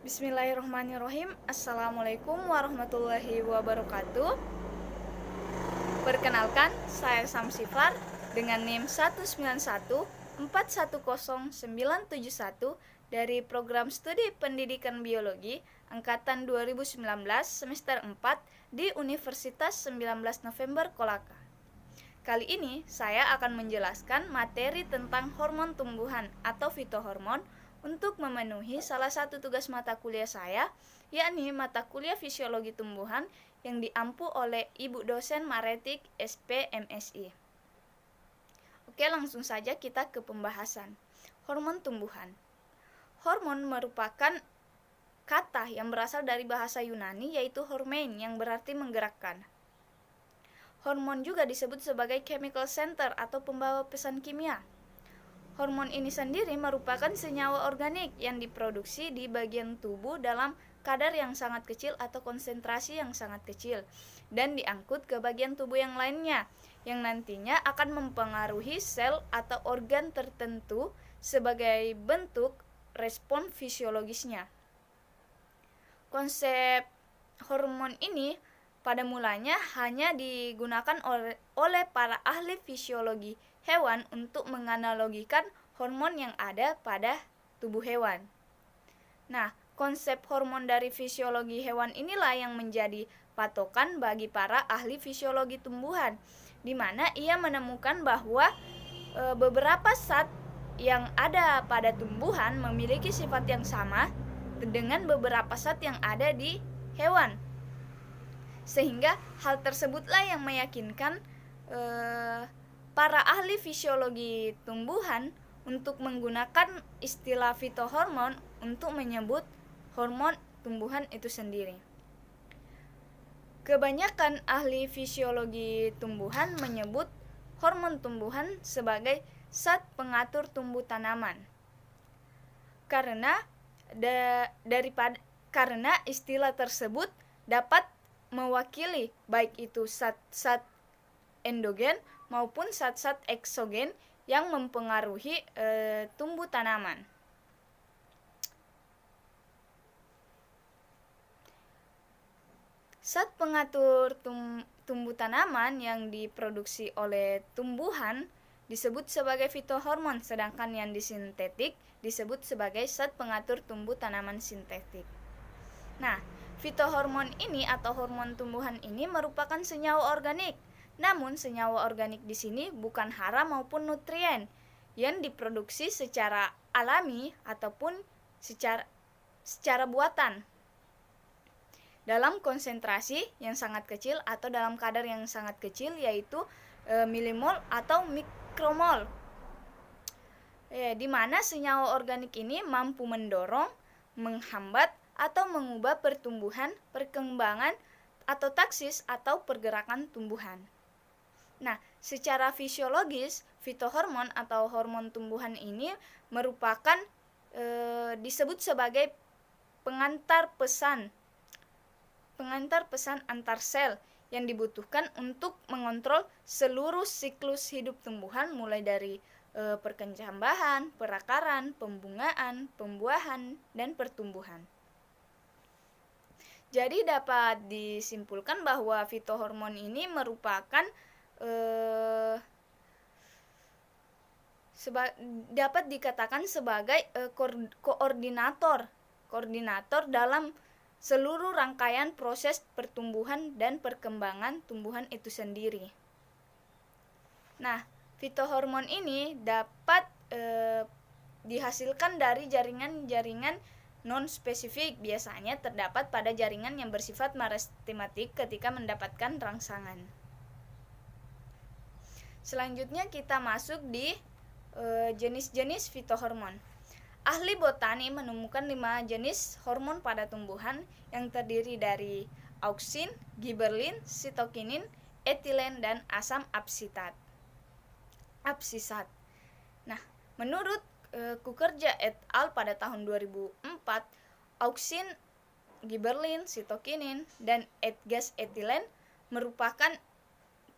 Bismillahirrahmanirrahim. Assalamualaikum warahmatullahi wabarakatuh. Perkenalkan, saya Samsifar dengan NIM 191410971 dari Program Studi Pendidikan Biologi Angkatan 2019 semester 4 di Universitas 19 November Kolaka. Kali ini saya akan menjelaskan materi tentang hormon tumbuhan atau fitohormon untuk memenuhi salah satu tugas mata kuliah saya, yakni mata kuliah Fisiologi Tumbuhan yang diampu oleh Ibu dosen Maretik SP MSI. Oke, langsung saja kita ke pembahasan. Hormon tumbuhan. Hormon merupakan kata yang berasal dari bahasa Yunani yaitu hormein yang berarti menggerakkan. Hormon juga disebut sebagai chemical center atau pembawa pesan kimia. Hormon ini sendiri merupakan senyawa organik yang diproduksi di bagian tubuh dalam kadar yang sangat kecil atau konsentrasi yang sangat kecil dan diangkut ke bagian tubuh yang lainnya yang nantinya akan mempengaruhi sel atau organ tertentu sebagai bentuk respon fisiologisnya. Konsep hormon ini pada mulanya hanya digunakan oleh para ahli fisiologi hewan untuk menganalogikan hormon yang ada pada tubuh hewan. Nah, konsep hormon dari fisiologi hewan inilah yang menjadi patokan bagi para ahli fisiologi tumbuhan, di mana ia menemukan bahwa beberapa zat yang ada pada tumbuhan memiliki sifat yang sama dengan beberapa zat yang ada di hewan. Sehingga hal tersebutlah yang meyakinkan para ahli fisiologi tumbuhan untuk menggunakan istilah fitohormon untuk menyebut hormon tumbuhan itu sendiri. Kebanyakan ahli fisiologi tumbuhan menyebut hormon tumbuhan sebagai zat pengatur tumbuh tanaman. Karena istilah tersebut dapat mewakili baik itu zat-zat endogen maupun zat-zat eksogen yang mempengaruhi tumbuh tanaman. Zat pengatur tumbuh tanaman yang diproduksi oleh tumbuhan disebut sebagai fitohormon, sedangkan yang disintetik disebut sebagai zat pengatur tumbuh tanaman sintetik. Nah, fitohormon ini atau hormon tumbuhan ini merupakan senyawa organik. Namun senyawa organik di sini bukan hara maupun nutrien yang diproduksi secara alami ataupun secara buatan dalam konsentrasi yang sangat kecil atau dalam kadar yang sangat kecil, yaitu milimol atau mikromol. Di mana senyawa organik ini mampu mendorong, menghambat atau mengubah pertumbuhan, perkembangan atau taksis atau pergerakan tumbuhan. Nah, secara fisiologis, fitohormon atau hormon tumbuhan ini merupakan disebut sebagai pengantar pesan antar sel yang dibutuhkan untuk mengontrol seluruh siklus hidup tumbuhan mulai dari perkecambahan, perakaran, pembungaan, pembuahan, dan pertumbuhan. Jadi dapat disimpulkan bahwa fitohormon ini merupakan dapat dikatakan sebagai koordinator dalam seluruh rangkaian proses pertumbuhan dan perkembangan tumbuhan itu sendiri. Nah, fitohormon ini dapat dihasilkan dari jaringan-jaringan non-spesifik, biasanya terdapat pada jaringan yang bersifat meristematik ketika mendapatkan rangsangan. Selanjutnya kita masuk di jenis-jenis fitohormon. Ahli botani menemukan 5 jenis hormon pada tumbuhan yang terdiri dari auksin, giberlin, sitokinin, etilen, dan asam absisat. Nah, menurut Kukerja et al. Pada tahun 2004, auksin, giberlin, sitokinin, dan gas etilen merupakan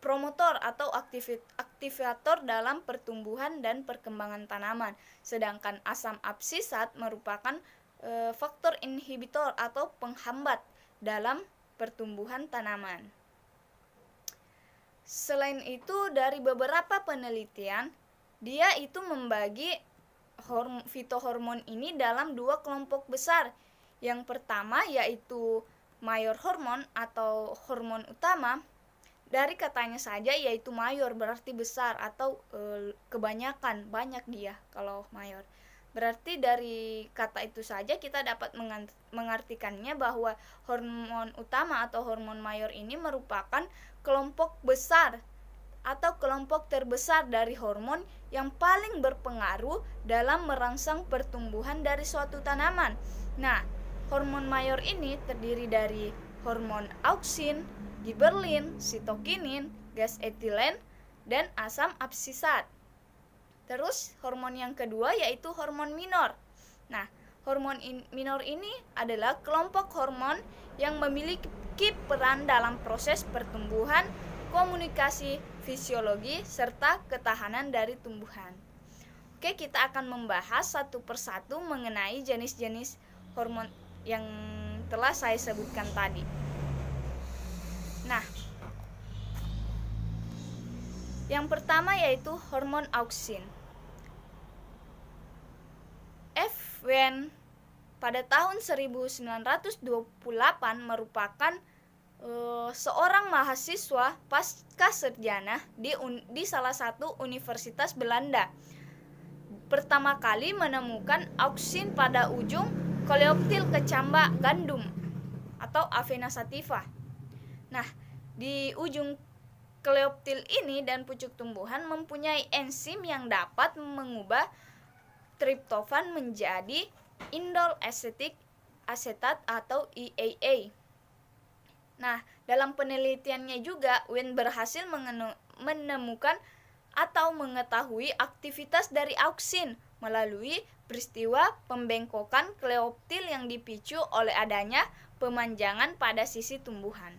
promotor atau aktivator dalam pertumbuhan dan perkembangan tanaman, sedangkan asam absisat merupakan faktor inhibitor atau penghambat dalam pertumbuhan tanaman. Selain itu, dari beberapa penelitian, dia itu membagi fitohormon ini dalam 2 kelompok besar. Yang pertama yaitu mayor hormon atau hormon utama. Dari katanya saja yaitu mayor berarti besar atau kebanyakan, banyak dia kalau mayor. Berarti dari kata itu saja kita dapat mengartikannya bahwa hormon utama atau hormon mayor ini merupakan kelompok besar atau kelompok terbesar dari hormon yang paling berpengaruh dalam merangsang pertumbuhan dari suatu tanaman. Nah, hormon mayor ini terdiri dari hormon auksin, giberlin, sitokinin, gas etilen, dan asam absisat. Terus hormon yang kedua yaitu hormon minor. Nah, hormon minor ini adalah kelompok hormon yang memiliki peran dalam proses pertumbuhan, komunikasi, fisiologi, serta ketahanan dari tumbuhan. Oke, kita akan membahas satu persatu mengenai jenis-jenis hormon yang telah saya sebutkan tadi. Nah, yang pertama yaitu hormon auksin. Wen pada tahun 1928 merupakan seorang mahasiswa pasca sarjana di salah satu universitas Belanda. Pertama kali menemukan auksin pada ujung coleoptil kecamba gandum atau Avena sativa. Nah, di ujung coleoptil ini dan pucuk tumbuhan mempunyai enzim yang dapat mengubah triptofan menjadi indol asetat atau EAA. Nah, dalam penelitiannya juga Wen berhasil menemukan atau mengetahui aktivitas dari auksin melalui peristiwa pembengkokan kleoptil yang dipicu oleh adanya pemanjangan pada sisi tumbuhan.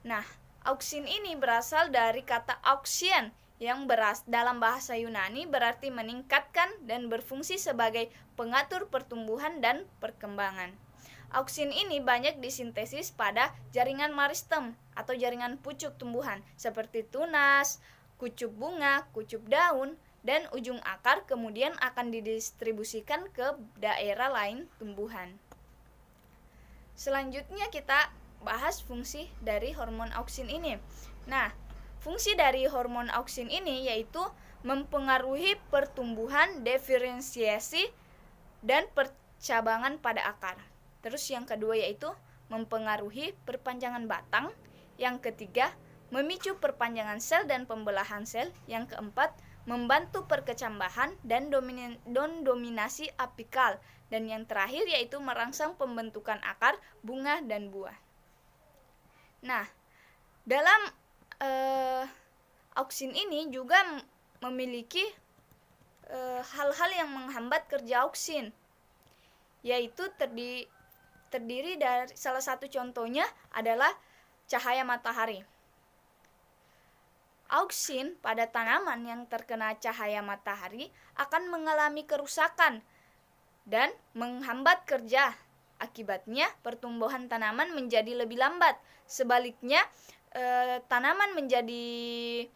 Nah, auksin ini berasal dari kata auksien yang dalam bahasa Yunani berarti meningkatkan dan berfungsi sebagai pengatur pertumbuhan dan perkembangan. Auksin ini banyak disintesis pada jaringan meristem atau jaringan pucuk tumbuhan seperti tunas, kucup bunga, kucup daun, dan ujung akar, kemudian akan didistribusikan ke daerah lain tumbuhan. Selanjutnya kita bahas fungsi dari hormon auksin ini. Nah, fungsi dari hormon auksin ini yaitu mempengaruhi pertumbuhan, diferensiasi, dan percabangan pada akar. Terus yang kedua yaitu mempengaruhi perpanjangan batang. Yang ketiga, memicu perpanjangan sel dan pembelahan sel. Yang keempat, membantu perkecambahan dan dominasi apikal. Dan yang terakhir yaitu merangsang pembentukan akar, bunga, dan buah. Nah, dalam auksin ini juga memiliki hal-hal yang menghambat kerja auksin, yaitu terdiri dari salah satu contohnya adalah cahaya matahari. Auksin pada tanaman yang terkena cahaya matahari akan mengalami kerusakan dan menghambat kerja. Akibatnya pertumbuhan tanaman menjadi lebih lambat. Sebaliknya tanaman menjadi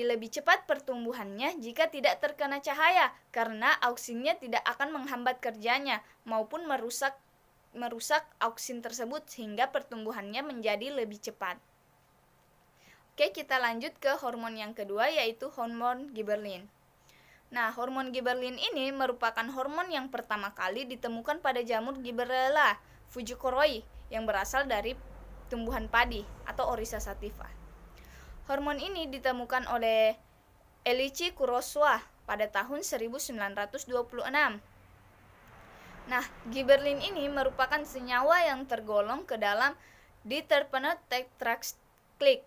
lebih cepat pertumbuhannya jika tidak terkena cahaya, karena auksinnya tidak akan menghambat kerjanya maupun merusak auksin tersebut sehingga pertumbuhannya menjadi lebih cepat. Oke, kita lanjut ke hormon yang kedua yaitu hormon giberlin. Nah, hormon giberlin ini merupakan hormon yang pertama kali ditemukan pada jamur Gibberella fujikuroi yang berasal dari tumbuhan padi atau Oryza sativa. Hormon ini ditemukan oleh Eiichi Kurosawa pada tahun 1926. Nah, giberlin ini merupakan senyawa yang tergolong ke dalam diterpene tetracyclic.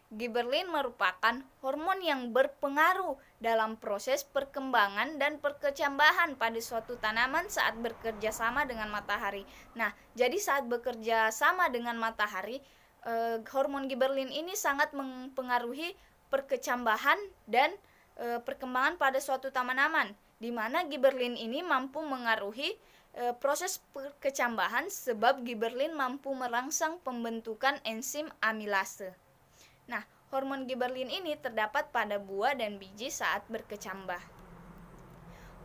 Giberlin merupakan hormon yang berpengaruh dalam proses perkembangan dan perkecambahan pada suatu tanaman saat bekerja sama dengan matahari. Nah, jadi saat bekerja sama dengan matahari, hormon giberlin ini sangat mempengaruhi perkecambahan dan perkembangan pada suatu tanaman. di mana giberlin ini mampu mengaruhi proses kecambahan sebab giberlin mampu merangsang pembentukan enzim amilase. Nah, hormon giberlin ini terdapat pada buah dan biji saat berkecambah.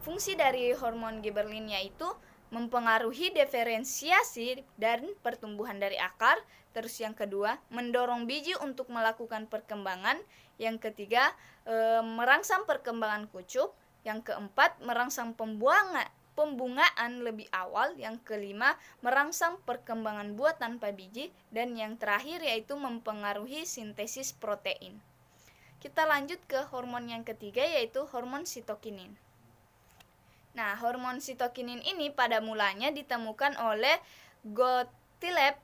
Fungsi dari hormon giberlin yaitu mempengaruhi diferensiasi dan pertumbuhan dari akar. Terus yang kedua, mendorong biji untuk melakukan perkembangan. Yang ketiga, merangsang perkembangan kucuk. Yang keempat, merangsang pembungaan lebih awal. Yang kelima, merangsang perkembangan buah tanpa biji. Dan yang terakhir yaitu mempengaruhi sintesis protein. Kita lanjut ke hormon yang ketiga yaitu hormon sitokinin. Nah, hormon sitokinin ini pada mulanya ditemukan oleh Gottlieb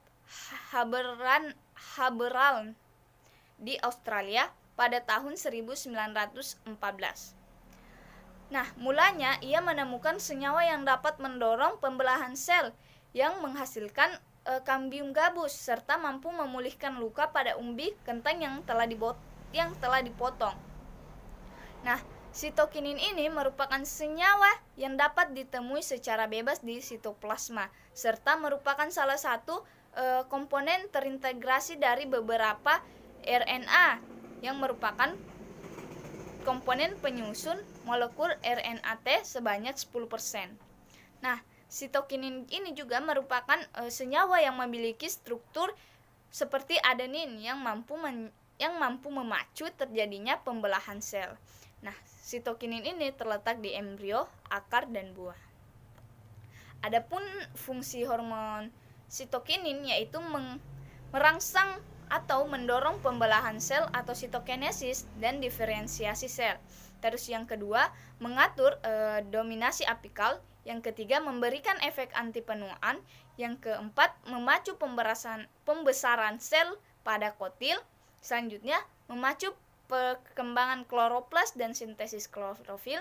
Haberl di Australia pada tahun 1914. Nah, mulanya ia menemukan senyawa yang dapat mendorong pembelahan sel yang menghasilkan kambium gabus serta mampu memulihkan luka pada umbi kentang yang telah dipotong. Nah, sitokinin ini merupakan senyawa yang dapat ditemui secara bebas di sitoplasma serta merupakan salah satu komponen terintegrasi dari beberapa RNA yang merupakan komponen penyusun molekul RNA T sebanyak 10%. Nah, sitokinin ini juga merupakan senyawa yang memiliki struktur seperti adenin yang mampu memacu terjadinya pembelahan sel. Nah, sitokinin ini terletak di embrio, akar, dan buah. Adapun fungsi hormon sitokinin yaitu merangsang atau mendorong pembelahan sel atau sitokinesis dan diferensiasi sel. Terus yang kedua, mengatur dominasi apikal. Yang ketiga, memberikan efek anti penuaan. Yang keempat, memacu pembesaran sel pada kotil. Selanjutnya, memacu perkembangan kloroplas dan sintesis klorofil.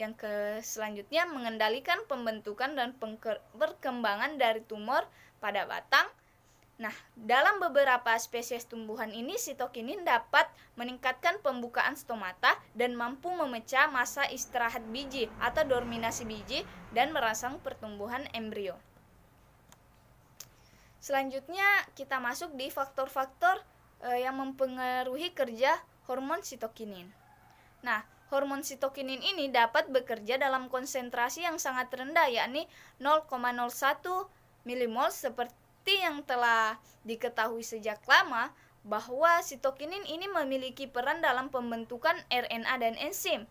Yang selanjutnya, mengendalikan pembentukan dan perkembangan dari tumor pada batang. Nah, dalam beberapa spesies tumbuhan ini, sitokinin dapat meningkatkan pembukaan stomata dan mampu memecah masa istirahat biji atau dorminasi biji dan merangsang pertumbuhan embrio. Selanjutnya, kita masuk di faktor-faktor yang mempengaruhi kerja hormon sitokinin. Nah, hormon sitokinin ini dapat bekerja dalam konsentrasi yang sangat rendah, yakni 0,01 milimol seperti yang telah diketahui sejak lama bahwa sitokinin ini memiliki peran dalam pembentukan RNA dan enzim.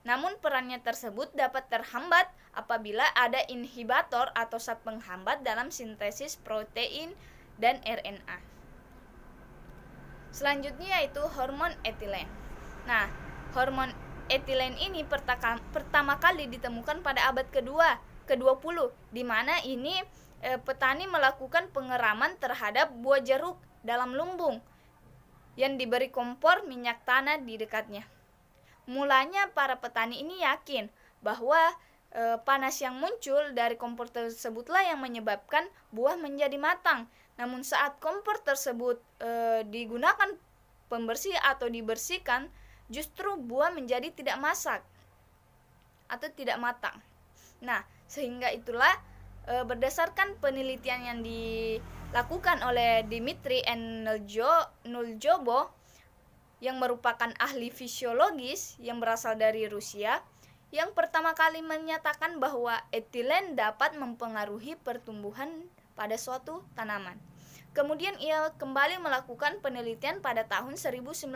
Namun perannya tersebut dapat terhambat apabila ada inhibitor atau zat penghambat dalam sintesis protein dan RNA. Selanjutnya yaitu hormon etilen. Nah, hormon etilen ini pertama kali ditemukan pada abad ke-20, di mana ini petani melakukan pengeraman terhadap buah jeruk dalam lumbung yang diberi kompor minyak tanah di dekatnya. Mulanya para petani ini yakin bahwa panas yang muncul dari kompor tersebutlah yang menyebabkan buah menjadi matang. Namun saat kompor tersebut digunakan pembersih atau dibersihkan, justru buah menjadi tidak masak atau tidak matang. Nah, sehingga itulah berdasarkan penelitian yang dilakukan oleh Dmitry N. Nuljobo yang merupakan ahli fisiologis yang berasal dari Rusia, yang pertama kali menyatakan bahwa etilen dapat mempengaruhi pertumbuhan pada suatu tanaman. Kemudian ia kembali melakukan penelitian pada tahun 1901.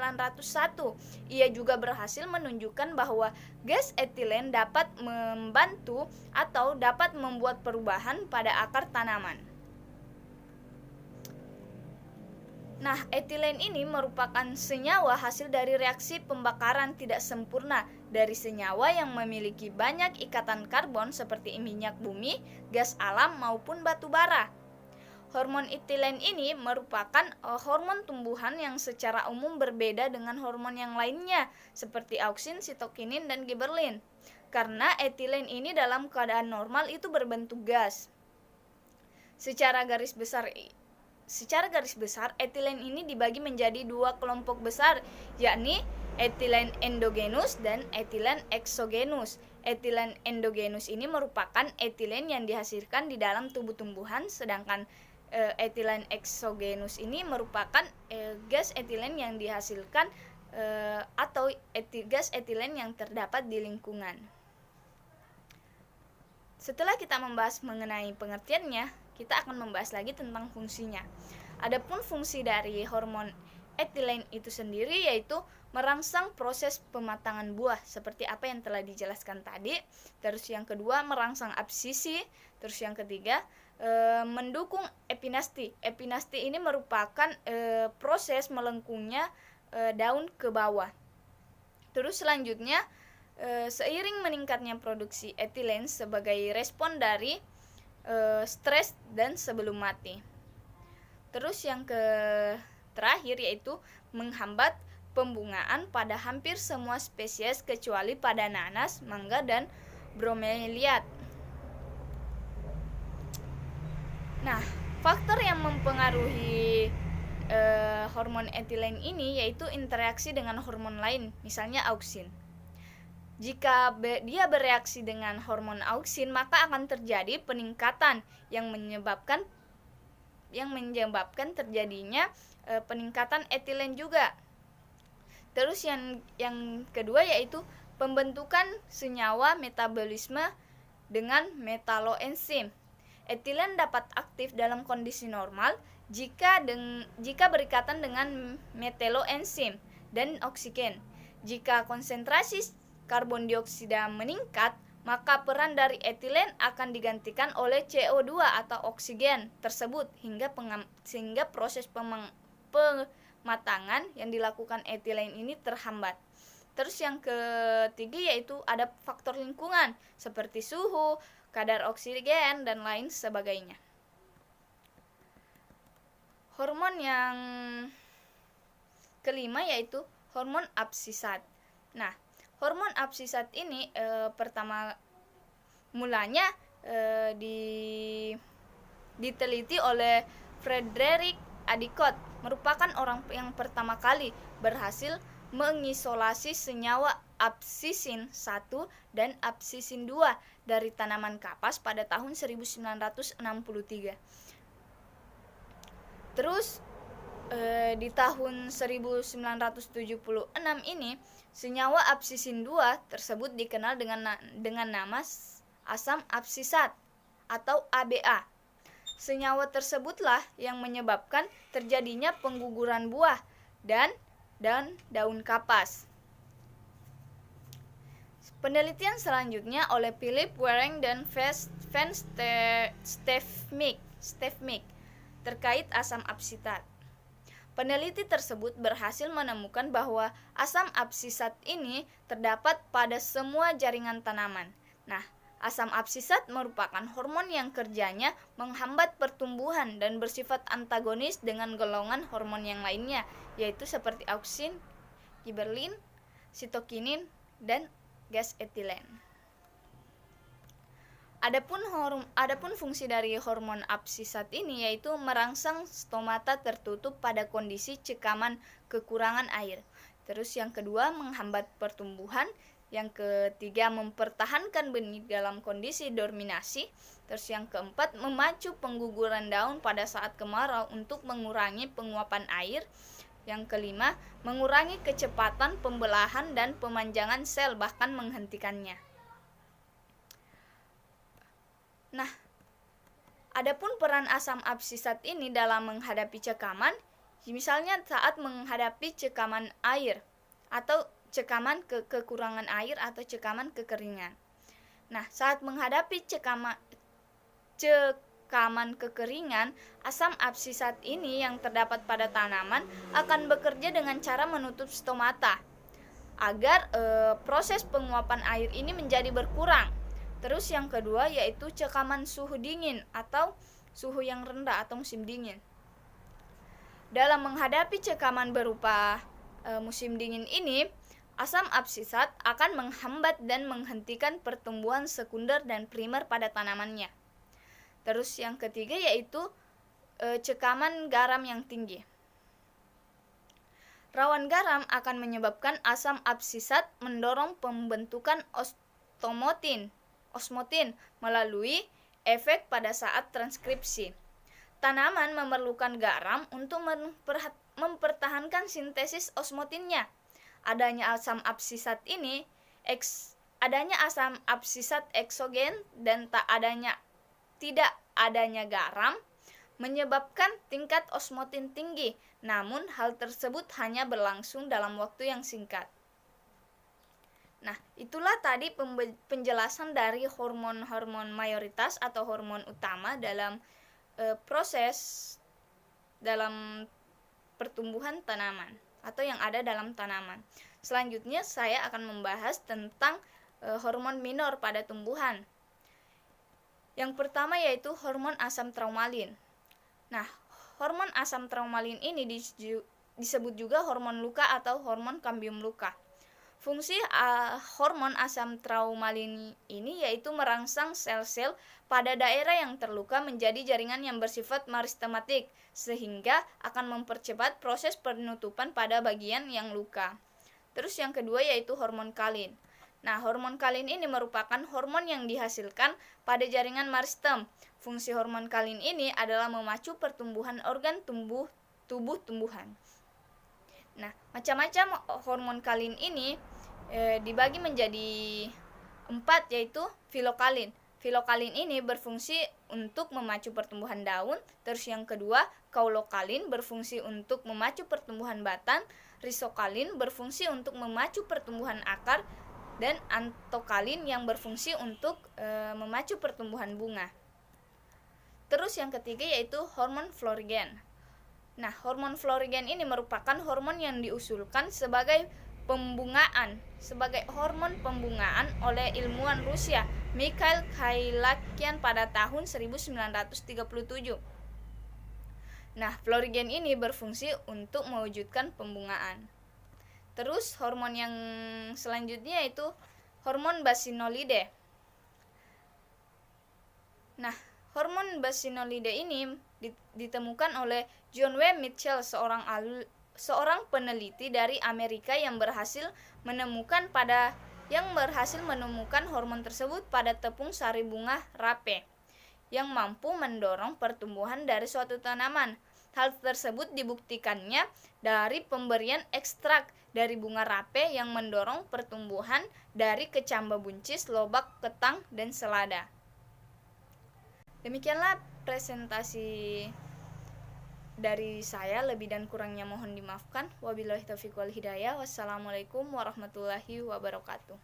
Ia juga berhasil menunjukkan bahwa gas etilen dapat membantu atau dapat membuat perubahan pada akar tanaman. Nah, etilen ini merupakan senyawa hasil dari reaksi pembakaran tidak sempurna dari senyawa yang memiliki banyak ikatan karbon seperti minyak bumi, gas alam maupun batu bara. Hormon etilen ini merupakan hormon tumbuhan yang secara umum berbeda dengan hormon yang lainnya seperti auksin, sitokinin, dan giberlin. Karena etilen ini dalam keadaan normal itu berbentuk gas. Secara garis besar, etilen ini dibagi menjadi dua kelompok besar, yakni etilen endogenus dan etilen eksogenus. Etilen endogenus ini merupakan etilen yang dihasilkan di dalam tubuh tumbuhan, sedangkan etilen eksogenus ini merupakan gas etilen yang dihasilkan atau gas etilen yang terdapat di lingkungan. Setelah kita membahas mengenai pengertiannya, kita akan membahas lagi tentang fungsinya. Adapun fungsi dari hormon etilen itu sendiri yaitu merangsang proses pematangan buah seperti apa yang telah dijelaskan tadi. Terus yang kedua merangsang absisi. Terus yang ketiga mendukung epinasti. Epinasti ini merupakan proses melengkungnya daun ke bawah. Terus selanjutnya seiring meningkatnya produksi etilen sebagai respon dari stres dan sebelum mati. Terus yang terakhir yaitu menghambat pembungaan pada hampir semua spesies kecuali pada nanas, mangga, dan bromeliad. Nah, faktor yang mempengaruhi hormon etilen ini yaitu interaksi dengan hormon lain, misalnya auksin. Jika dia bereaksi dengan hormon auksin, maka akan terjadi peningkatan yang menyebabkan terjadinya peningkatan etilen juga. Terus yang kedua yaitu pembentukan senyawa metabolisme dengan metaloenzim. Etilen dapat aktif dalam kondisi normal jika berikatan dengan metaloenzim dan oksigen. Jika konsentrasi karbon dioksida meningkat, maka peran dari etilen akan digantikan oleh CO2 atau oksigen tersebut sehingga proses pematangan yang dilakukan etilen ini terhambat. Terus yang ketiga yaitu ada faktor lingkungan seperti suhu, kadar oksigen, dan lain sebagainya. Hormon yang kelima yaitu hormon absisat. Nah, hormon absisat ini pertama mulanya diteliti oleh Frederick Adicott, merupakan orang yang pertama kali berhasil mengisolasi senyawa absisin 1 dan absisin 2 dari tanaman kapas pada tahun 1963. Terus di tahun 1976 ini senyawa absisin 2 tersebut dikenal dengan nama asam absisat atau ABA. Senyawa tersebutlah yang menyebabkan terjadinya pengguguran buah dan daun kapas. Penelitian selanjutnya oleh Philip Waring dan Van Stefmik terkait asam absisat. Peneliti tersebut berhasil menemukan bahwa asam absisat ini terdapat pada semua jaringan tanaman. Nah, asam absisat merupakan hormon yang kerjanya menghambat pertumbuhan dan bersifat antagonis dengan golongan hormon yang lainnya, yaitu seperti auksin, giberelin, sitokinin, dan gas etilen. Adapun fungsi dari hormon absisat ini yaitu merangsang stomata tertutup pada kondisi cekaman kekurangan air. Terus yang kedua menghambat pertumbuhan, yang ketiga mempertahankan benih dalam kondisi dorminasi. Terus yang keempat memacu pengguguran daun pada saat kemarau untuk mengurangi penguapan air. Yang kelima mengurangi kecepatan pembelahan dan pemanjangan sel bahkan menghentikannya. Nah, adapun peran asam absisat ini dalam menghadapi cekaman, misalnya saat menghadapi cekaman air atau cekaman kekurangan air atau cekaman kekeringan. Nah, saat menghadapi cekaman kekeringan, asam absisat ini yang terdapat pada tanaman akan bekerja dengan cara menutup stomata agar proses penguapan air ini menjadi berkurang. Terus yang kedua yaitu cekaman suhu dingin atau suhu yang rendah atau musim dingin. Dalam menghadapi cekaman berupa musim dingin ini, asam absisat akan menghambat dan menghentikan pertumbuhan sekunder dan primer pada tanamannya. Terus yang ketiga yaitu cekaman garam yang tinggi. Rawan garam akan menyebabkan asam absisat mendorong pembentukan osmotin melalui efek pada saat transkripsi. Tanaman memerlukan garam untuk mempertahankan sintesis osmotinnya. Adanya asam absisat eksogen dan tidak adanya garam menyebabkan tingkat osmotin tinggi, namun hal tersebut hanya berlangsung dalam waktu yang singkat. Nah, itulah tadi penjelasan dari hormon-hormon mayoritas atau hormon utama dalam proses dalam pertumbuhan tanaman atau yang ada dalam tanaman. Selanjutnya saya akan membahas tentang hormon minor pada tumbuhan. Yang pertama yaitu hormon asam traumalin. Nah, hormon asam traumalin ini disebut juga hormon luka atau hormon kambium luka. Fungsi hormon asam traumalin ini yaitu merangsang sel-sel pada daerah yang terluka menjadi jaringan yang bersifat meristematik, sehingga akan mempercepat proses penutupan pada bagian yang luka. Terus yang kedua yaitu hormon kalin. Nah, hormon kalin ini merupakan hormon yang dihasilkan pada jaringan meristem. Fungsi hormon kalin ini adalah memacu pertumbuhan organ tumbuhan. Nah, macam-macam hormon kalin ini dibagi menjadi 4 yaitu filokalin. Filokalin ini berfungsi untuk memacu pertumbuhan daun. Terus yang kedua, kaulokalin berfungsi untuk memacu pertumbuhan batang. Risokalin berfungsi untuk memacu pertumbuhan akar. Dan antokalin yang berfungsi untuk memacu pertumbuhan bunga. Terus yang ketiga yaitu hormon florigen. Nah, hormon florigen ini merupakan hormon yang diusulkan sebagai hormon pembungaan oleh ilmuwan Rusia Mikhail Khailakyan pada tahun 1937. Nah, florigen ini berfungsi untuk mewujudkan pembungaan. Terus hormon yang selanjutnya yaitu hormon basinolide. Nah, hormon basinolide ini ditemukan oleh John W. Mitchell, seorang peneliti dari Amerika yang berhasil menemukan hormon tersebut pada tepung sari bunga rape yang mampu mendorong pertumbuhan dari suatu tanaman. Hal tersebut dibuktikannya dari pemberian ekstrak dari bunga rape yang mendorong pertumbuhan dari kecamba buncis, lobak, ketang, dan selada. Demikianlah presentasi dari saya, lebih dan kurangnya mohon dimaafkan. Wabillahi taufiq wal hidayah. Wassalamualaikum warahmatullahi wabarakatuh.